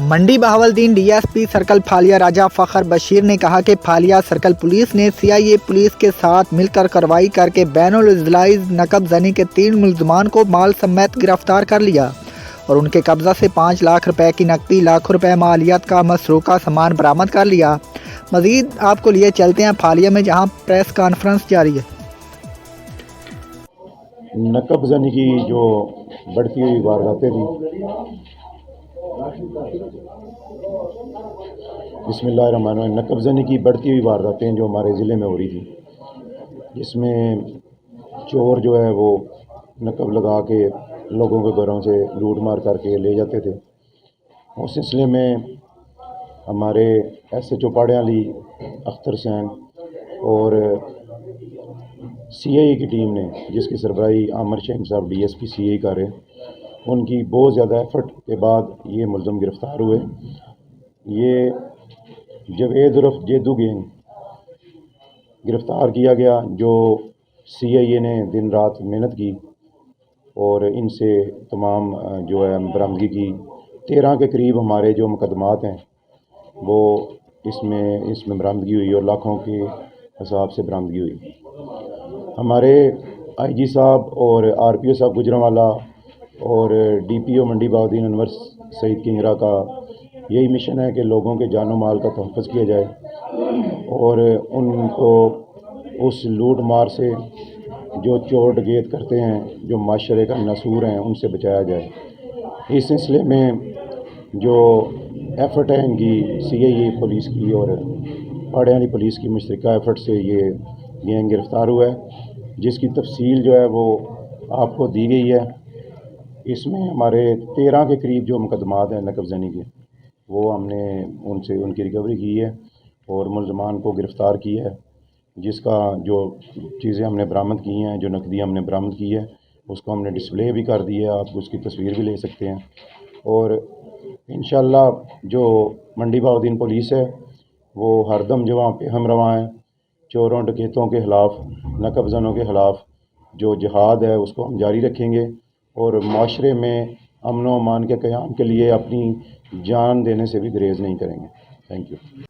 मंडी बहावलदीन DSP circle फालिया राजा फखर बशीर ने कहा कि फालिया सर्कल पुलिस ने सीआईए पुलिस के साथ मिलकर कार्रवाई करके बैनुल अज़लाई नकब जनी के 3 मुल्ज़मान को माल समेत गिरफ्तार कर लिया और उनके कब्जा से 5 लाख रुपए की नकदी, लाखों रुपए मालियत का मसरूका सामान बरामद कर लिया। मजीद आपको लिए चलते हैं फालिया में, जहां प्रेस कॉन्फ्रेंस जारी है। नकब जनी की जो बढ़ती हुई वारदातें थी, बिस्मिल्लाहिर्रहमानिर्रहीम, नकब जनी की बढ़ती हुई वारदातें जो हमारे ज़िले में हो रही थी, जिसमें चोर जो है वो नकब लगा के लोगों के घरों से लूट मार करके ले जाते थे। उस सिलसिले में हमारे SHO पाड़ियाली अख्तर सैन और CIA की टीम ने, जिसकी सरबराही आमिर शहीन साहब DSP CIA कर रहे, उनकी बहुत ज़्यादा एफर्ट के बाद ये मुलज़म गिरफ़्तार हुए। ये जवेद उर्फ जेदू गैंग गिरफ़्तार किया गया, जो CIA ने दिन रात मेहनत की और इनसे तमाम जो है बरामदगी की। 13 के करीब हमारे जो मुकदमात हैं वो इसमें बरामदगी हुई और लाखों के हिसाब से बरामदगी हुई। हमारे IG साहब और RPO साहब गुजरांवाला और DPO मंडी बहावलदीन अनवर सईद किंगरा का यही मिशन है कि लोगों के जान और माल का तहफ़्फ़ुज़ किया जाए और उनको उस लूट मार से जो चोर डकैत करते हैं, जो माशरे का नसूर हैं, उनसे बचाया जाए। इस सिलसिले में जो एफ़र्ट है इनकी CIA पुलिस की और पाड़ियाली पुलिस की मुश्तरका एफ़र्ट से ये गैंग गिरफ़्तार हुआ है, जिसकी तफसील जो है वो आपको दी गई है। इसमें हमारे 13 के करीब जो मुकदमात हैं नकब जनी के, वो हमने उनकी रिकवरी की है और मुल्ज़मान को गिरफ़्तार किया है। जिसका जो चीज़ें हमने बरामद की हैं, जो नकदी हमने बरामद की है, उसको हमने डिस्प्ले भी कर दी है, आप उसकी तस्वीर भी ले सकते हैं। और इंशाअल्लाह जो मंडी बहावलदीन पुलिस है वो हरदम जवां पे हम रवां है। चोरों डकैतों के ख़िलाफ़, नकब ज़नों के ख़िलाफ़ जो जिहाद है उसको हम जारी रखेंगे और माशरे में अमन व अमान के क़याम के लिए अपनी जान देने से भी गुरेज़ नहीं करेंगे। Thank you.